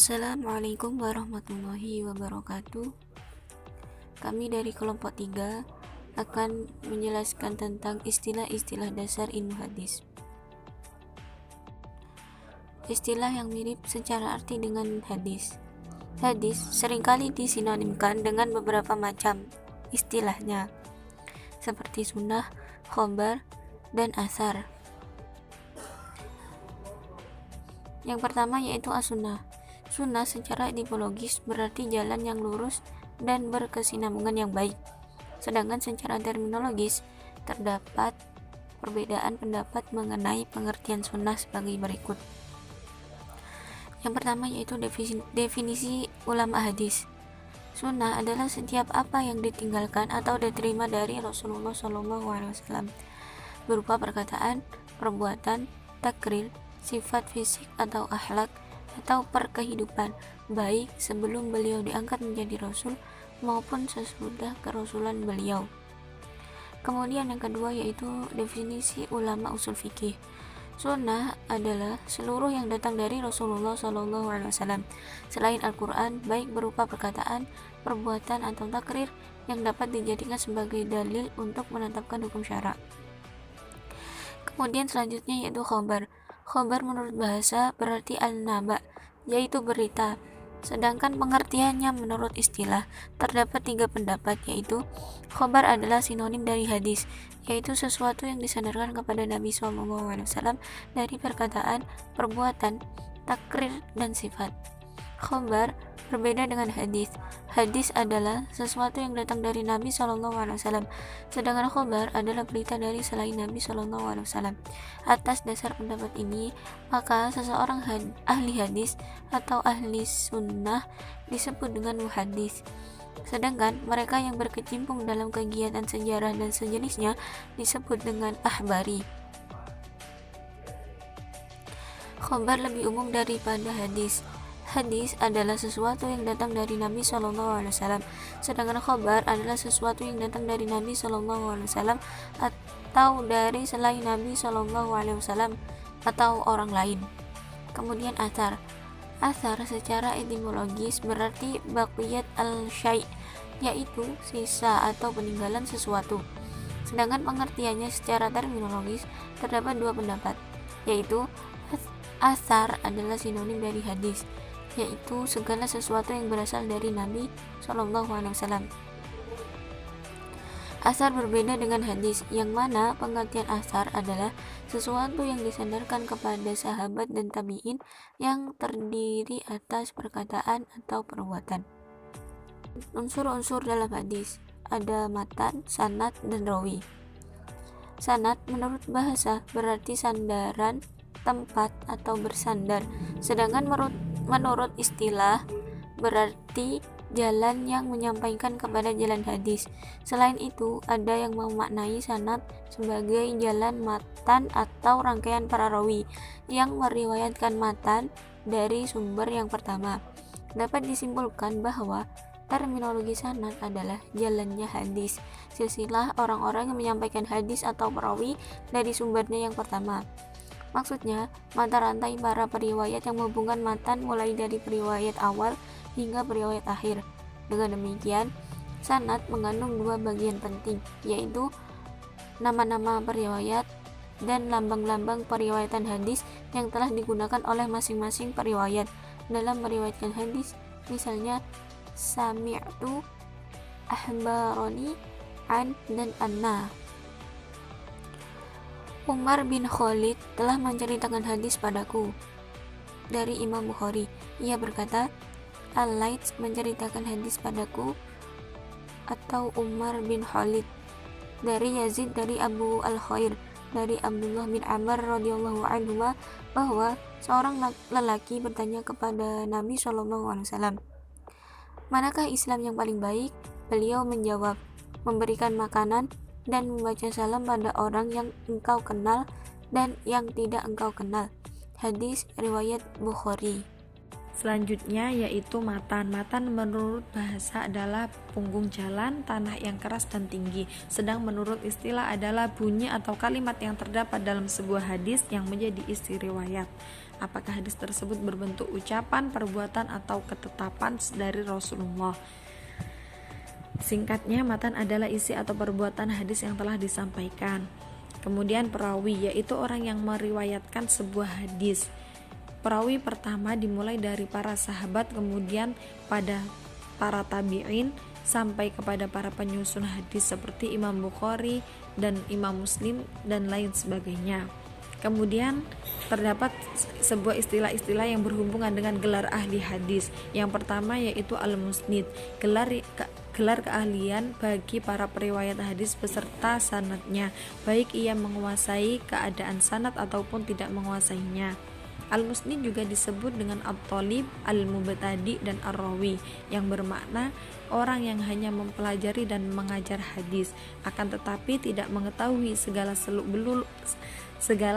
Assalamualaikum warahmatullahi wabarakatuh. Kami dari kelompok 3 akan menjelaskan tentang istilah-istilah dasar ilmu hadis. Istilah yang mirip secara arti dengan hadis. Hadis seringkali disinonimkan dengan beberapa macam istilahnya, seperti sunnah, khobar, dan asar. Yang pertama yaitu as-sunnah. Sunnah secara etimologis berarti jalan yang lurus dan berkesinambungan yang baik. Sedangkan secara terminologis terdapat perbedaan pendapat mengenai pengertian sunnah sebagai berikut. Yang pertama yaitu definisi ulama hadis. Sunnah adalah setiap apa yang ditinggalkan atau diterima dari Rasulullah SAW berupa perkataan, perbuatan, takrir, sifat fisik atau akhlak atau perkehidupan, baik sebelum beliau diangkat menjadi rasul maupun sesudah kerasulan beliau. Kemudian yang kedua yaitu definisi ulama usul fikih. Sunnah adalah seluruh yang datang dari Rasulullah SAW selain Al-Quran, baik berupa perkataan, perbuatan atau takrir yang dapat dijadikan sebagai dalil untuk menetapkan hukum syara. Kemudian selanjutnya yaitu khobar. Khobar menurut bahasa berarti al-naba, yaitu berita. Sedangkan pengertiannya menurut istilah terdapat 3 pendapat, yaitu khobar adalah sinonim dari hadis, yaitu sesuatu yang disandarkan kepada Nabi SAW dari perkataan, perbuatan, takrir, dan sifat. Khobar berbeda dengan hadis. Hadis adalah sesuatu yang datang dari Nabi SAW, sedangkan khobar adalah berita dari selain Nabi SAW. Atas dasar pendapat ini, maka seseorang ahli hadis atau ahli sunnah disebut dengan muhaddis. Sedangkan mereka yang berkecimpung dalam kegiatan sejarah dan sejenisnya disebut dengan ahbari. Khobar lebih umum daripada hadis. Hadis adalah sesuatu yang datang dari Nabi SAW, sedangkan khobar adalah sesuatu yang datang dari Nabi SAW atau dari selain Nabi SAW atau orang lain. Kemudian asar. Asar secara etimologis berarti baqiyat al-syai', yaitu sisa atau peninggalan sesuatu. Sedangkan pengertiannya secara terminologis terdapat 2 pendapat, yaitu asar adalah sinonim dari hadis, yaitu segala sesuatu yang berasal dari Nabi SAW. Asar berbeda dengan hadis, yang mana pengertian asar adalah sesuatu yang disandarkan kepada sahabat dan tabi'in yang terdiri atas perkataan atau perbuatan. Unsur-unsur dalam hadis ada matan, sanad, dan rawi. Sanad menurut bahasa berarti sandaran, tempat atau bersandar, sedangkan menurut istilah berarti jalan yang menyampaikan kepada jalan hadis. Selain itu, ada yang memaknai sanad sebagai jalan matan atau rangkaian para rawi yang meriwayatkan matan dari sumber yang pertama. Dapat disimpulkan bahwa terminologi sanad adalah jalannya hadis, silsilah orang-orang yang menyampaikan hadis atau perawi dari sumbernya yang pertama. Maksudnya, mata rantai para periwayat yang menghubungkan matan mulai dari periwayat awal hingga periwayat akhir. Dengan demikian, sanad mengandung 2 bagian penting, yaitu nama-nama periwayat dan lambang-lambang periwayatan hadis yang telah digunakan oleh masing-masing periwayat dalam meriwayatkan hadis. Misalnya, sami'tu, ahbaroni, an, dan anna. Umar bin Khalid telah menceritakan hadis padaku dari Imam Bukhari. Ia berkata, Al-Laits menceritakan hadis padaku, atau Umar bin Khalid dari Yazid dari Abu Al-Khair dari Abdullah bin Amr radhiyallahu anhu bahwa seorang lelaki bertanya kepada Nabi SAW, manakah Islam yang paling baik? Beliau menjawab, memberikan makanan dan membaca salam pada orang yang engkau kenal dan yang tidak engkau kenal. Hadis riwayat Bukhari. Selanjutnya yaitu matan. Matan menurut bahasa adalah punggung jalan, tanah yang keras dan tinggi. Sedang menurut istilah adalah bunyi atau kalimat yang terdapat dalam sebuah hadis yang menjadi isi riwayat. Apakah hadis tersebut berbentuk ucapan, perbuatan, atau ketetapan dari Rasulullah? Singkatnya, matan adalah isi atau perbuatan hadis yang telah disampaikan. Kemudian perawi, yaitu orang yang meriwayatkan sebuah hadis. Perawi pertama dimulai dari para sahabat, kemudian pada para tabi'in, sampai kepada para penyusun hadis seperti Imam Bukhari dan Imam Muslim dan lain sebagainya. Kemudian terdapat sebuah istilah-istilah yang berhubungan dengan gelar ahli hadis. Yang pertama yaitu al-musnid, gelar keahlian bagi para periwayat hadis beserta sanadnya, baik ia menguasai keadaan sanad ataupun tidak menguasainya. Al-musnid juga disebut dengan at-talib, al-mubtadi, dan ar-rawi, yang bermakna orang yang hanya mempelajari dan mengajar hadis, akan tetapi tidak mengetahui segala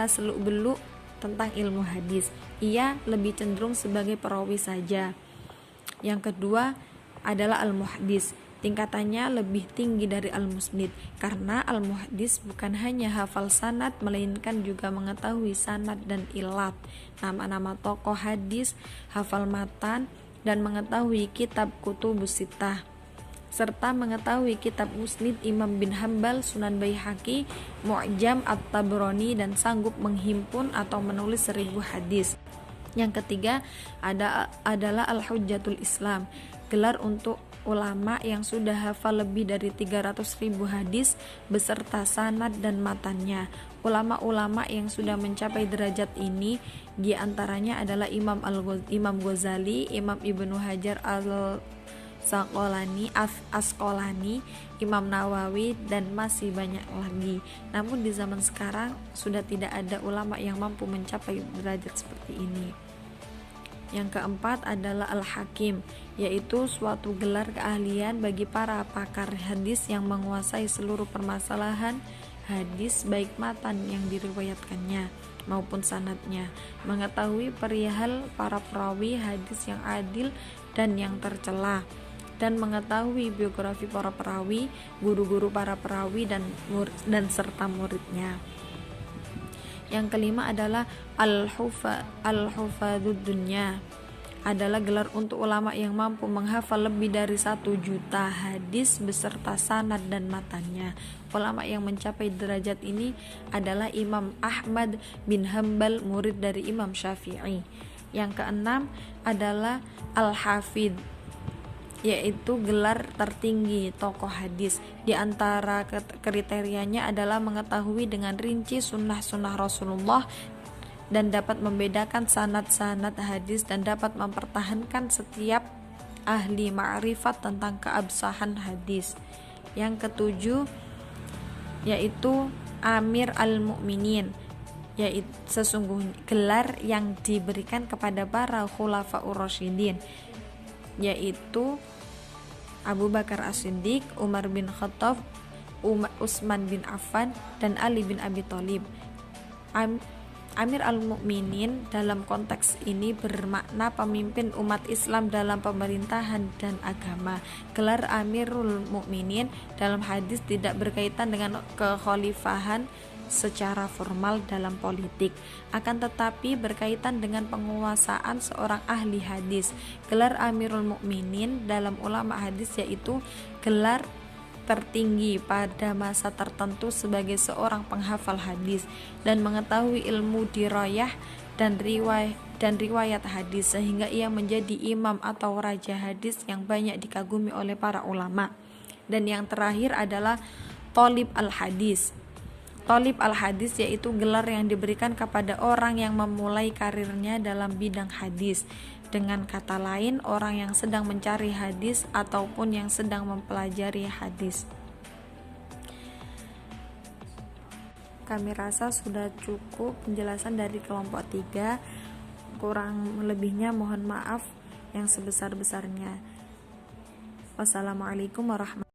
seluk-beluk tentang ilmu hadis. Ia lebih cenderung sebagai perawi saja. Yang kedua adalah al-muhaddis. Tingkatannya lebih tinggi dari al-musnid, karena al-muhaddis bukan hanya hafal sanad, melainkan juga mengetahui sanad dan ilat, nama-nama tokoh hadis, hafal matan, dan mengetahui kitab kutubus sittah, serta mengetahui kitab musnid Imam bin Hambal, Sunan Baihaqi, Mu'jam at-Tabrani, dan sanggup menghimpun atau menulis 1000 hadis. Yang ketiga adalah al-hujjatul Islam, gelar untuk ulama yang sudah hafal lebih dari 300.000 hadis beserta sanad dan matannya. Ulama-ulama yang sudah mencapai derajat ini diantaranya adalah Imam Ghazali, Imam Ibnu Hajar Asqalani, Imam Nawawi, dan masih banyak lagi. Namun di zaman sekarang sudah tidak ada ulama yang mampu mencapai derajat seperti ini. Yang keempat adalah al-hakim, yaitu suatu gelar keahlian bagi para pakar hadis yang menguasai seluruh permasalahan hadis, baik matan yang diriwayatkannya maupun sanadnya, mengetahui perihal para perawi hadis yang adil dan yang tercela, dan mengetahui biografi para perawi, guru-guru para perawi, dan serta muridnya. Yang kelima adalah al-hufadzud dunya, adalah gelar untuk ulama yang mampu menghafal lebih dari 1 juta hadis beserta sanad dan matannya. Ulama yang mencapai derajat ini adalah Imam Ahmad bin Hambal, murid dari Imam Syafi'i. Yang keenam adalah al-hafidh, yaitu gelar tertinggi tokoh hadis. Di antara kriterianya adalah mengetahui dengan rinci sunnah-sunnah Rasulullah dan dapat membedakan sanad-sanad hadis dan dapat mempertahankan setiap ahli ma'rifat tentang keabsahan hadis. Yang ketujuh yaitu Amir al-Mu'minin, yaitu sesungguhnya gelar yang diberikan kepada para khulafaur rasyidin, yaitu Abu Bakar As-Siddiq, Umar bin Khattab, Utsman bin Affan, dan Ali bin Abi Thalib. Amir al-Mu'minin dalam konteks ini bermakna pemimpin umat Islam dalam pemerintahan dan agama. Gelar Amirul Mu'minin dalam hadis tidak berkaitan dengan kekhalifahan secara formal dalam politik, akan tetapi berkaitan dengan penguasaan seorang ahli hadis. Gelar Amirul Mukminin dalam ulama hadis yaitu gelar tertinggi pada masa tertentu sebagai seorang penghafal hadis dan mengetahui ilmu dirayah dan riwayat hadis, sehingga ia menjadi imam atau raja hadis yang banyak dikagumi oleh para ulama. Dan yang terakhir adalah Thalib al-Hadis. Thalib al-Hadis yaitu gelar yang diberikan kepada orang yang memulai karirnya dalam bidang hadis. Dengan kata lain, orang yang sedang mencari hadis ataupun yang sedang mempelajari hadis. Kami rasa sudah cukup penjelasan dari kelompok 3. Kurang lebihnya mohon maaf yang sebesar-besarnya. Wassalamualaikum warahmatullahi wabarakatuh.